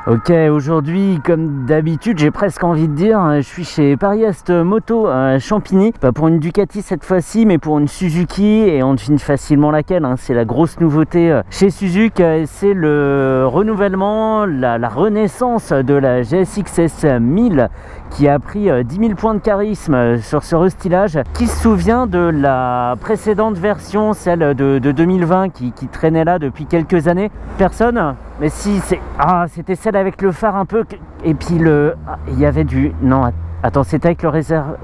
Ok, aujourd'hui, comme d'habitude, j'ai presque envie de dire, je suis chez Paris-Est Moto à Champigny. Pas pour une Ducati cette fois-ci, mais pour une Suzuki, et on devine facilement laquelle. C'est la grosse nouveauté chez Suzuki, c'est le renouvellement, la renaissance de la GSX-S 1000 qui a pris 10 000 points de charisme sur ce restylage. Qui se souvient de la précédente version, celle de 2020 qui traînait là depuis quelques années? Personne? Mais si, c'était celle avec le phare un peu, et puis il y avait du... Non, attends, c'était avec le réserve...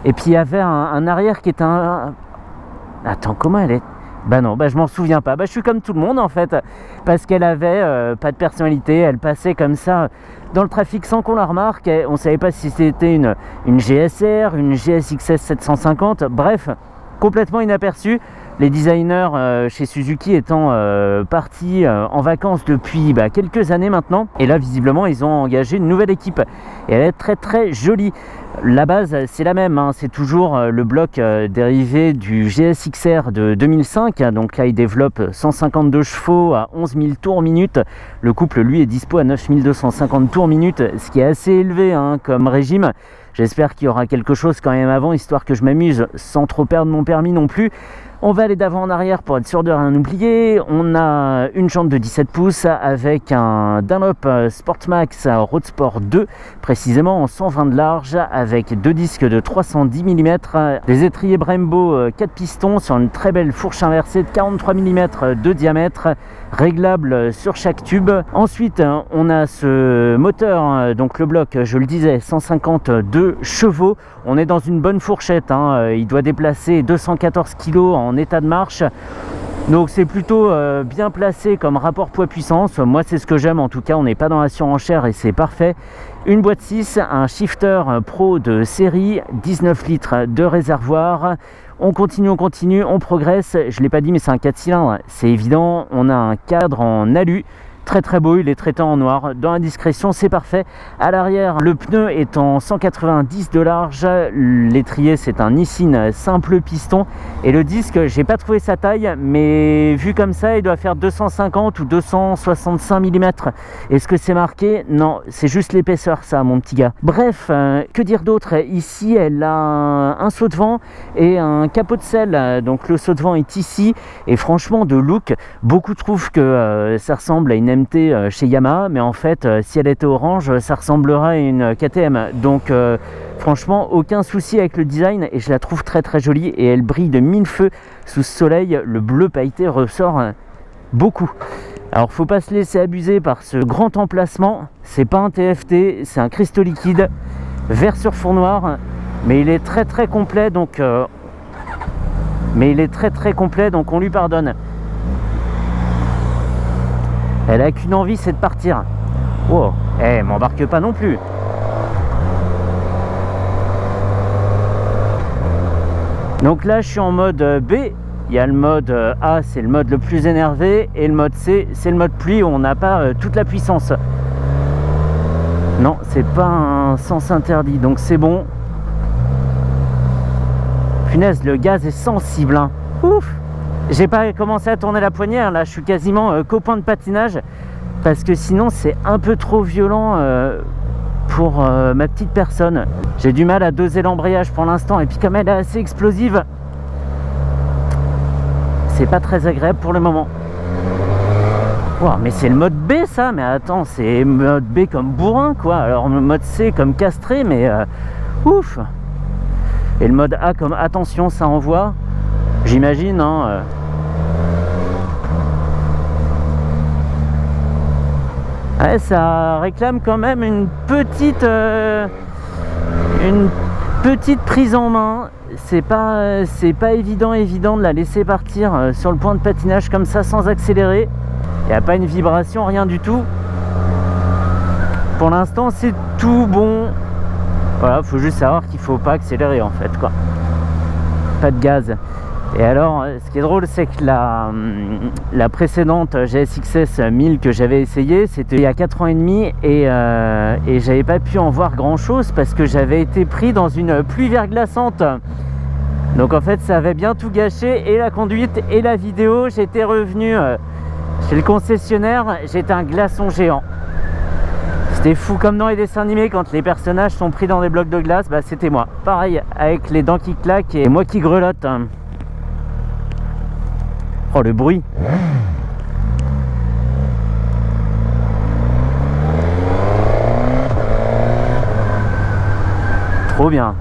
Et puis il y avait un arrière qui était un... Attends, comment elle est? Bah non, je m'en souviens pas. Je suis comme tout le monde en fait, parce qu'elle avait pas de personnalité, elle passait comme ça dans le trafic sans qu'on la remarque. On savait pas si c'était une GSR, une GSX-S 750, bref, complètement inaperçu. Les designers chez Suzuki étant partis en vacances depuis quelques années maintenant. Et là, visiblement, ils ont engagé une nouvelle équipe. Et elle est très très jolie. La base, c'est la même. C'est toujours le bloc dérivé du GSX-R de 2005. Donc là, il développe 152 chevaux à 11 000 tours minute. Le couple, lui, est dispo à 9 250 tours minute, ce qui est assez élevé comme régime. J'espère qu'il y aura quelque chose quand même avant, histoire que je m'amuse sans trop perdre mon permis non plus. On va aller d'avant en arrière pour être sûr de rien oublier. On a une jante de 17 pouces avec un Dunlop Sportmax Road Sport 2, précisément en 120 de large, avec deux disques de 310 mm, des étriers Brembo 4 pistons sur une très belle fourche inversée de 43 mm de diamètre, réglable sur chaque tube. Ensuite, on a ce moteur, donc le bloc, je le disais, 152 chevaux. On est dans une bonne fourchette, il doit déplacer 214 kg en état de marche. Donc c'est plutôt bien placé comme rapport poids-puissance. Moi c'est ce que j'aime, en tout cas on n'est pas dans la surenchère et c'est parfait. Une boîte 6, un shifter pro de série, 19 litres de réservoir. On continue, on progresse. Je ne l'ai pas dit mais c'est un 4 cylindres, c'est évident. On a un cadre en alu. Très très beau, il est traité en noir. Dans la discrétion, c'est parfait. À l'arrière, le pneu est en 190 de large. L'étrier, c'est un Nissin simple piston. Et le disque, j'ai pas trouvé sa taille, mais vu comme ça, il doit faire 250 ou 265 mm. Est-ce que c'est marqué? Non, c'est juste l'épaisseur, ça, mon petit gars. Bref, que dire d'autre? Ici, elle a un saut de vent et un capot de selle. Donc le saut de vent est ici. Et franchement, de look, beaucoup trouvent que ça ressemble à une MT chez Yamaha, mais en fait si elle était orange ça ressemblerait à une KTM. Donc franchement aucun souci avec le design et je la trouve très très jolie et elle brille de mille feux sous ce soleil. Le bleu pailleté ressort beaucoup. Alors faut pas se laisser abuser par ce grand emplacement, c'est pas un TFT, c'est un cristaux liquide vert sur fond noir, mais il est très très complet, donc on lui pardonne. Elle a qu'une envie, c'est de partir. Oh, m'embarque pas non plus. Donc là, je suis en mode B. Il y a le mode A, c'est le mode le plus énervé. Et le mode C, c'est le mode pluie où on n'a pas toute la puissance. Non, c'est pas un sens interdit, donc c'est bon. Punaise, le gaz est sensible. Ouf! J'ai pas commencé à tourner la poignée, là je suis quasiment qu'au point de patinage parce que sinon c'est un peu trop violent pour ma petite personne. J'ai du mal à doser l'embrayage pour l'instant et puis comme elle est assez explosive, c'est pas très agréable pour le moment. Wow, mais c'est le mode B ça, mais attends, c'est mode B comme bourrin quoi, alors le mode C comme castré, mais ouf. Et le mode A comme attention, ça envoie. J'imagine, Ouais, ça réclame quand même une petite prise en main. C'est pas évident de la laisser partir sur le point de patinage comme ça sans accélérer. Il n'y a pas une vibration, rien du tout. Pour l'instant, c'est tout bon. Voilà, faut juste savoir qu'il faut pas accélérer en fait, quoi. Pas de gaz. Et alors, ce qui est drôle, c'est que la précédente GSX-S 1000 que j'avais essayé, c'était il y a 4 ans et demi et j'avais pas pu en voir grand chose parce que j'avais été pris dans une pluie verglaçante. Donc en fait, ça avait bien tout gâché, et la conduite et la vidéo. J'étais revenu chez le concessionnaire, j'étais un glaçon géant. C'était fou comme dans les dessins animés quand les personnages sont pris dans des blocs de glace, bah c'était moi. Pareil, avec les dents qui claquent et moi qui grelotte. Oh le bruit. Trop bien.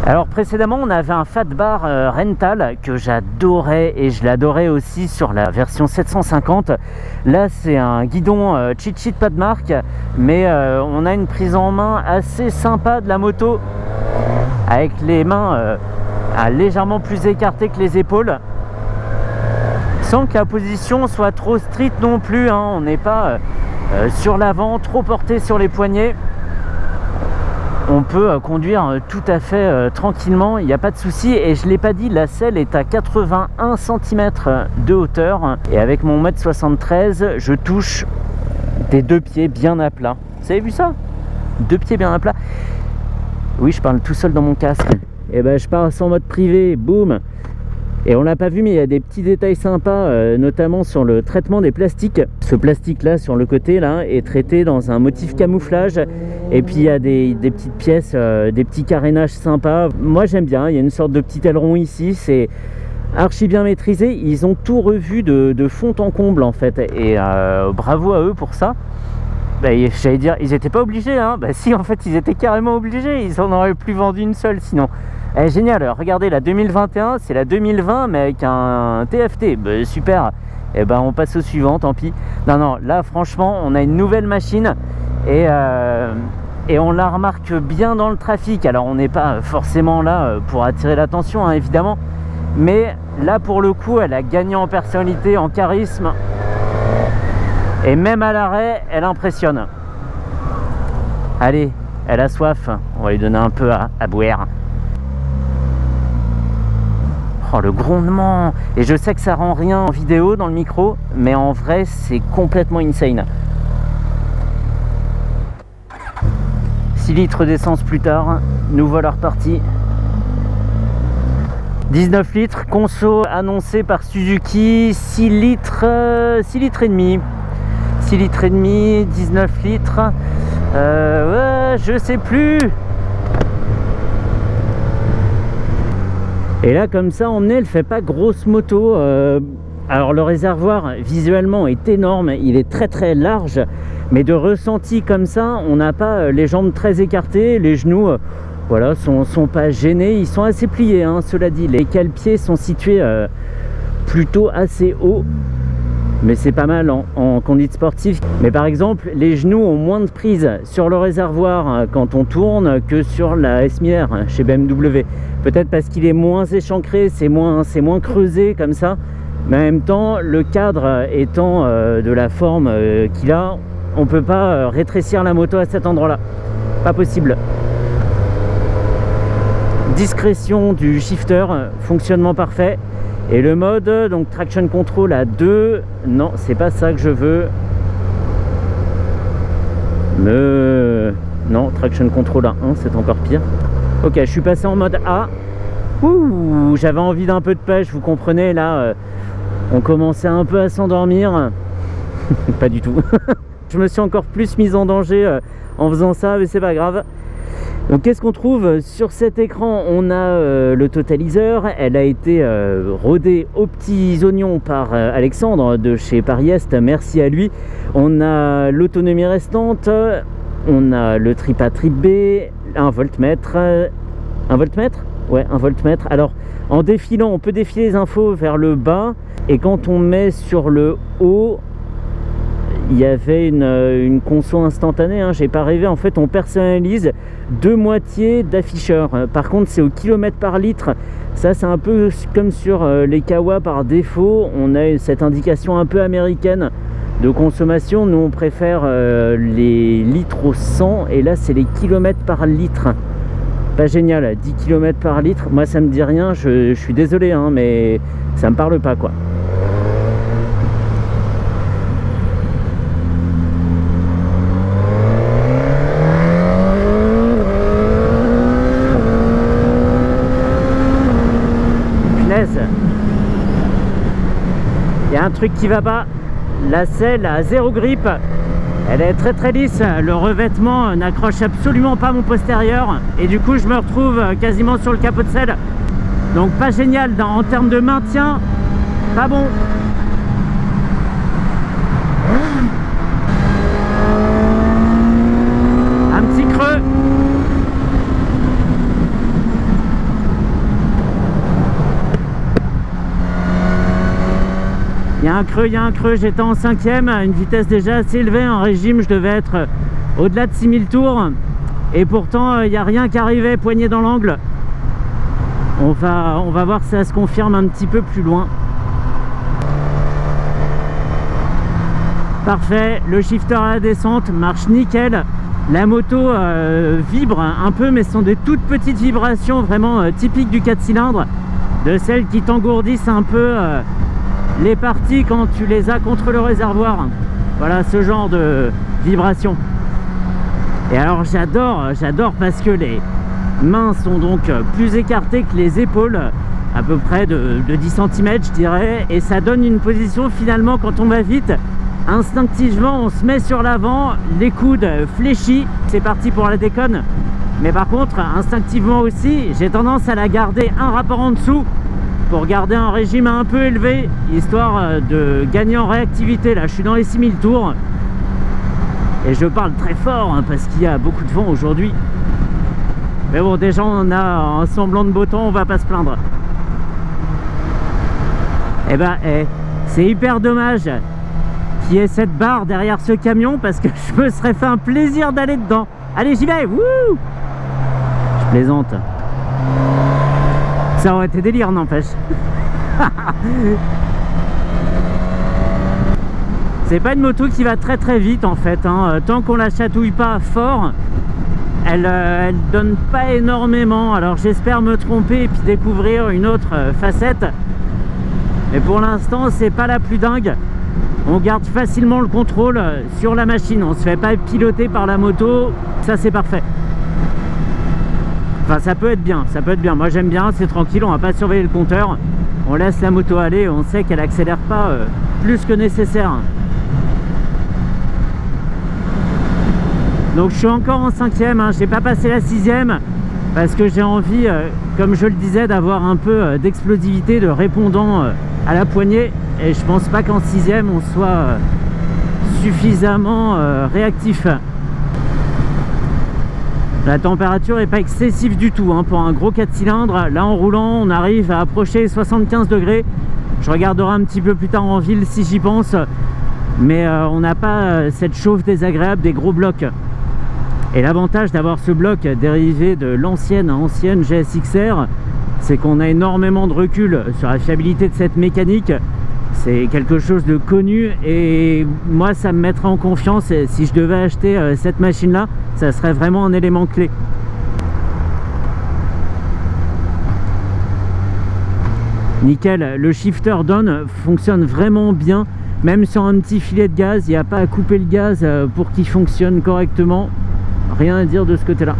Alors précédemment on avait un fat bar rental que j'adorais et je l'adorais aussi sur la version 750. Là c'est un guidon cheat sheet pas de marque, mais on a une prise en main assez sympa de la moto avec les mains légèrement plus écartées que les épaules, sans que la position soit trop stricte non plus, hein. On n'est pas sur l'avant, trop porté sur les poignets. On peut conduire tout à fait tranquillement, il n'y a pas de souci. Et je ne l'ai pas dit, la selle est à 81 cm de hauteur. Et avec mon 1m73, je touche des deux pieds bien à plat. Vous avez vu ça? Deux pieds bien à plat. Oui, je parle tout seul dans mon casque. Et ben je passe en mode privé, boum. Et on l'a pas vu, mais il y a des petits détails sympas, notamment sur le traitement des plastiques. Ce plastique là sur le côté là est traité dans un motif camouflage. Et puis il y a des petites pièces, des petits carénages sympas. Moi j'aime bien, il y a une sorte de petit aileron ici, c'est archi bien maîtrisé. Ils ont tout revu de fond en comble en fait. Et bravo à eux pour ça. Bah, j'allais dire, ils n'étaient pas obligés, hein. Bah si, en fait ils étaient carrément obligés, ils en auraient plus vendu une seule sinon. Eh, génial, regardez la 2021, c'est la 2020 mais avec un TFT, bah, super. Et ben on passe au suivant, tant pis. Non, là franchement on a une nouvelle machine et on la remarque bien dans le trafic. Alors on n'est pas forcément là pour attirer l'attention, hein, évidemment, mais là pour le coup elle a gagné en personnalité, en charisme, et même à l'arrêt elle impressionne. Allez, elle a soif, on va lui donner un peu à boire. Oh, le grondement. Et je sais que ça rend rien en vidéo dans le micro, mais en vrai c'est complètement insane. 6 litres d'essence plus tard, nous voilà repartis. 19 litres, conso annoncé par Suzuki, 6 litres et demi. 6 litres et demi, 19 litres. Ouais, je sais plus. Et là comme ça emmené, elle fait pas grosse moto. Alors le réservoir visuellement est énorme, il est très très large, mais de ressenti comme ça, on n'a pas les jambes très écartées, les genoux voilà, sont pas gênés, ils sont assez pliés, hein, cela dit. Les cale-pieds sont situés plutôt assez haut, mais c'est pas mal en conduite sportive. Mais par exemple, les genoux ont moins de prise sur le réservoir quand on tourne que sur la S1000R chez BMW. Peut-être parce qu'il est moins échancré, c'est moins creusé comme ça. Mais en même temps, le cadre étant de la forme qu'il a, on peut pas rétrécir la moto à cet endroit-là. Pas possible. Discrétion du shifter, fonctionnement parfait. Et le mode, donc traction control à 2, non, c'est pas ça que je veux. Non, traction control à 1, c'est encore pire. Ok, je suis passé en mode A. Ouh, j'avais envie d'un peu de pêche, vous comprenez, là, on commençait un peu à s'endormir. Pas du tout. Je me suis encore plus mise en danger en faisant ça, mais c'est pas grave. Donc qu'est-ce qu'on trouve sur cet écran? On a le totaliseur, elle a été rodée aux petits oignons par Alexandre de chez Paris Est, merci à lui. On a l'autonomie restante, on a le trip A, trip B, un voltmètre. Un voltmètre? Ouais, un voltmètre. Alors en défilant, on peut défiler les infos vers le bas, et quand on met sur le haut, il y avait une conso instantanée, hein, j'ai pas rêvé. En fait on personnalise deux moitiés d'afficheurs. Par contre c'est au kilomètre par litre. Ça c'est un peu comme sur les Kawa par défaut. On a cette indication un peu américaine de consommation. Nous on préfère les litres au 100, et là c'est les kilomètres par litre. Pas génial, 10 km par litre. Moi ça me dit rien, je suis désolé, hein, mais ça me parle pas quoi. Il y a un truc qui va pas, la selle a zéro grip, Elle est très lisse, le revêtement n'accroche absolument pas mon postérieur et du coup je me retrouve quasiment sur le capot de selle. Donc pas génial en termes de maintien, pas bon. Un petit creux. Il y a un creux, j'étais en 5e, à une vitesse déjà assez élevée, en régime je devais être au-delà de 6000 tours et pourtant il n'y a rien qui arrivait, poigné dans l'angle. On va voir si ça se confirme un petit peu plus loin. Parfait, le shifter à la descente marche nickel. La moto vibre un peu, mais ce sont des toutes petites vibrations vraiment typiques du 4 cylindres, de celles qui t'engourdissent un peu les parties quand tu les as contre le réservoir. Voilà ce genre de vibration. Et alors j'adore parce que les mains sont donc plus écartées que les épaules, à peu près de 10 cm je dirais, et ça donne une position finalement quand on va vite. Instinctivement on se met sur l'avant, les coudes fléchis, c'est parti pour la déconne. Mais par contre instinctivement aussi j'ai tendance à la garder un rapport en dessous pour garder un régime un peu élevé, histoire de gagner en réactivité. Là je suis dans les 6000 tours et je parle très fort hein, parce qu'il y a beaucoup de vent aujourd'hui. Mais bon, déjà on a un semblant de beau temps, on va pas se plaindre. Eh ben c'est hyper dommage qu'il y ait cette barre derrière ce camion parce que je me serais fait un plaisir d'aller dedans. Allez, j'y vais. Wouh, je plaisante. Ça aurait été délire, n'empêche. C'est pas une moto qui va très vite en fait, hein. Tant qu'on la chatouille pas fort, elle donne pas énormément. Alors j'espère me tromper et puis découvrir une autre facette. Mais pour l'instant, c'est pas la plus dingue. On garde facilement le contrôle sur la machine. On se fait pas piloter par la moto. Ça, c'est parfait. Enfin, ça peut être bien, ça peut être bien. Moi, j'aime bien, c'est tranquille, on va pas surveiller le compteur. On laisse la moto aller, on sait qu'elle accélère pas plus que nécessaire. Donc, je suis encore en 5e, hein. J'ai pas passé la 6e parce que j'ai envie, comme je le disais, d'avoir un peu d'explosivité, de répondant à la poignée. Et je pense pas qu'en 6e, on soit suffisamment réactif. La température n'est pas excessive du tout hein, pour un gros 4 cylindres. Là en roulant on arrive à approcher 75 degrés. Je regarderai un petit peu plus tard en ville si j'y pense. Mais on n'a pas cette chauffe désagréable des gros blocs. Et l'avantage d'avoir ce bloc dérivé de l'ancienne GSX-R, c'est qu'on a énormément de recul sur la fiabilité de cette mécanique. C'est quelque chose de connu et moi ça me mettrait en confiance. Et si je devais acheter cette machine là, ça serait vraiment un élément clé. Nickel, le shifter down fonctionne vraiment bien, même sur un petit filet de gaz. Il n'y a pas à couper le gaz pour qu'il fonctionne correctement. Rien à dire de ce côté là.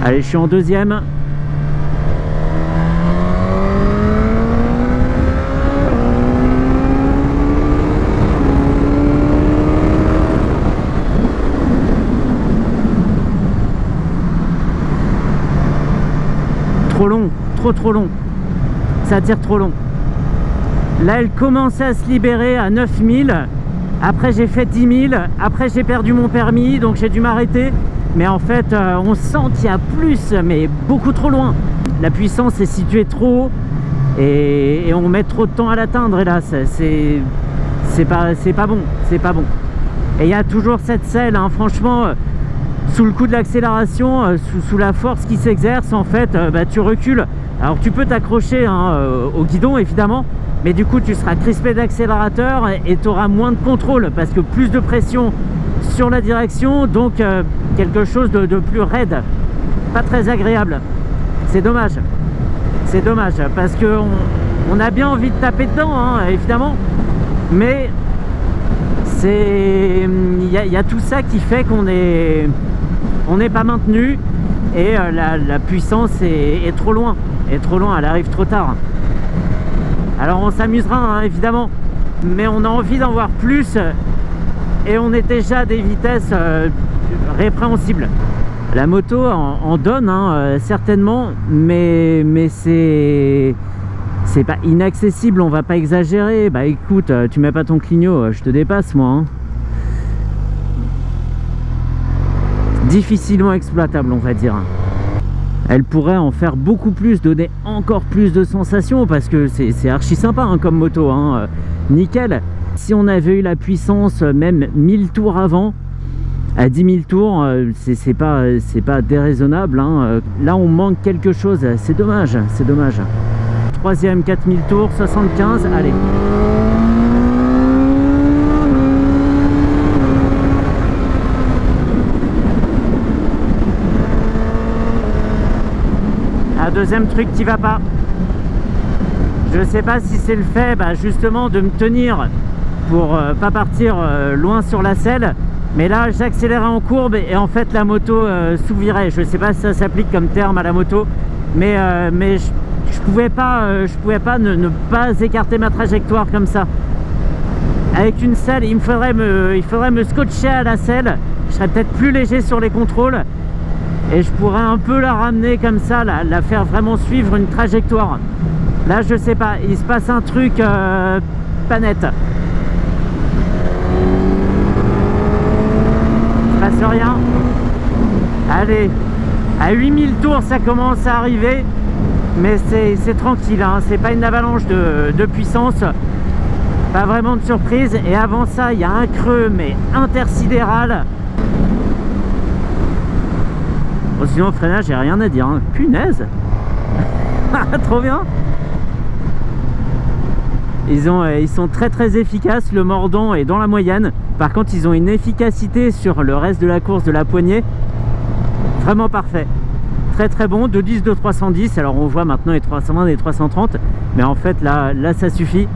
Allez, je suis en 2e. Trop long, trop long, ça tire trop long. Là elle commençait à se libérer à 9000, après j'ai fait 10 000, après j'ai perdu mon permis donc j'ai dû m'arrêter. Mais en fait on sent qu'il y a plus, mais beaucoup trop loin. La puissance est située trop haut et on met trop de temps à l'atteindre, et là c'est pas bon, c'est pas bon. Et il y a toujours cette selle hein, franchement. Sous le coup de l'accélération, sous la force qui s'exerce, en fait, tu recules. Alors tu peux t'accrocher hein, au guidon évidemment, mais du coup tu seras crispé d'accélérateur et tu auras moins de contrôle parce que plus de pression sur la direction, donc quelque chose de plus raide, pas très agréable. C'est dommage parce que on a bien envie de taper dedans hein, évidemment, mais il y a tout ça qui fait qu'on n'est pas maintenu et la puissance est trop loin, elle arrive trop tard. Alors on s'amusera hein, évidemment, mais on a envie d'en voir plus et on est déjà à des vitesses répréhensibles. La moto en donne hein, certainement, mais c'est pas inaccessible, on va pas exagérer. Bah écoute, tu mets pas ton clignot, je te dépasse moi hein. Difficilement exploitable on va dire. Elle pourrait en faire beaucoup plus, donner encore plus de sensations parce que c'est archi sympa hein, comme moto hein. Nickel. Si on avait eu la puissance même 1000 tours avant, à 10 000 tours, c'est pas déraisonnable hein. Là on manque quelque chose, c'est dommage, c'est dommage. Troisième 4000 tours, 75, allez. Un deuxième truc qui va pas. Je sais pas si c'est le fait justement de me tenir pour pas partir loin sur la selle. Mais là j'accélérais en courbe et en fait la moto sous-virait. Je sais pas si ça s'applique comme terme à la moto, mais je pouvais pas ne pas écarter ma trajectoire comme ça. Avec une selle, il faudrait me scotcher à la selle. Je serais peut-être plus léger sur les contrôles et je pourrais un peu la ramener comme ça, la faire vraiment suivre une trajectoire. Là je sais pas, il se passe un truc pas net. Rien. Allez, à 8000 tours ça commence à arriver, mais c'est tranquille hein. C'est pas une avalanche de puissance, pas vraiment de surprise. Et avant ça il y a un creux mais intersidéral. Bon, sinon au freinage j'ai rien à dire hein. Punaise. Trop bien. Ils sont très efficaces, le mordant est dans la moyenne. Par contre ils ont une efficacité sur le reste de la course de la poignée vraiment parfait, très bon. 210 de 310, alors on voit maintenant les 320 et 330, mais en fait là ça suffit.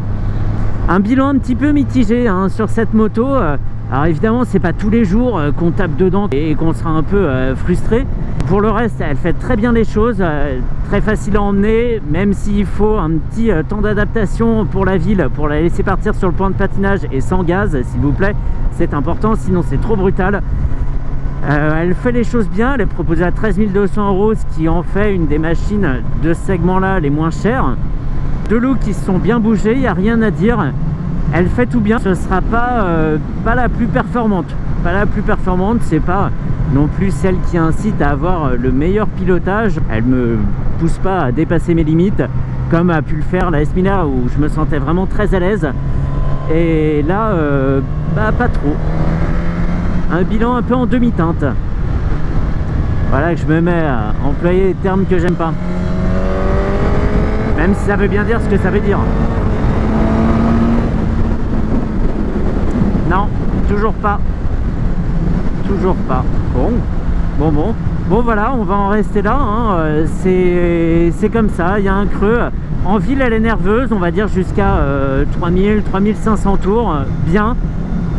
Un bilan un petit peu mitigé hein, sur cette moto. Alors évidemment c'est pas tous les jours qu'on tape dedans et qu'on sera un peu frustré. Pour le reste elle fait très bien les choses, très facile à emmener, même s'il faut un petit temps d'adaptation pour la ville, pour la laisser partir sur le point de patinage et sans gaz s'il vous plaît, c'est important, sinon c'est trop brutal. Elle fait les choses bien, elle est proposée à 13 200 €, ce qui en fait une des machines de ce segment là les moins chères. Deux looks qui se sont bien bougés, il n'y a rien à dire. Elle fait tout bien, ce sera pas la plus performante. Pas la plus performante, c'est pas non plus celle qui incite à avoir le meilleur pilotage. Elle me pousse pas à dépasser mes limites, comme a pu le faire la S1000R où je me sentais vraiment très à l'aise. Et là, pas trop. Un bilan un peu en demi-teinte. Voilà que je me mets à employer des termes que j'aime pas. Même si ça veut bien dire ce que ça veut dire. Non, toujours pas. Toujours pas. Bon voilà, on va en rester là hein. C'est comme ça, il y a un creux. En ville elle est nerveuse, on va dire jusqu'à 3000, 3500 tours, bien.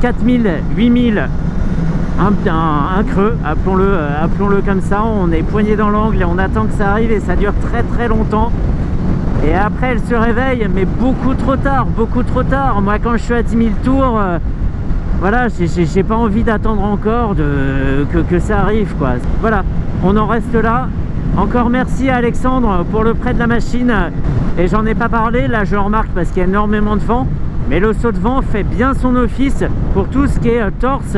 4000, 8000, un creux, appelons-le comme ça. On est poigné dans l'angle et on attend que ça arrive et ça dure très longtemps. Et après elle se réveille, mais beaucoup trop tard. Moi quand je suis à 10 000 tours, voilà, j'ai pas envie d'attendre encore que ça arrive quoi. Voilà, on en reste là. Encore merci à Alexandre pour le prêt de la machine. Et j'en ai pas parlé, là je remarque parce qu'il y a énormément de vent. Mais le saut de vent fait bien son office pour tout ce qui est torse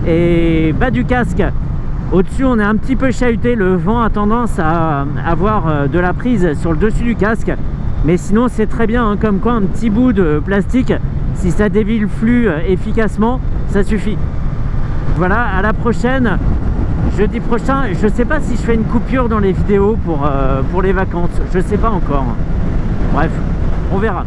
et bas du casque. Au-dessus on est un petit peu chahuté, le vent a tendance à avoir de la prise sur le dessus du casque. Mais sinon c'est très bien hein, comme quoi un petit bout de plastique, si ça dévie le flux efficacement, ça suffit. Voilà, à la prochaine. Jeudi prochain, je sais pas si je fais une coupure dans les vidéos pour les vacances, je sais pas encore. Bref, on verra.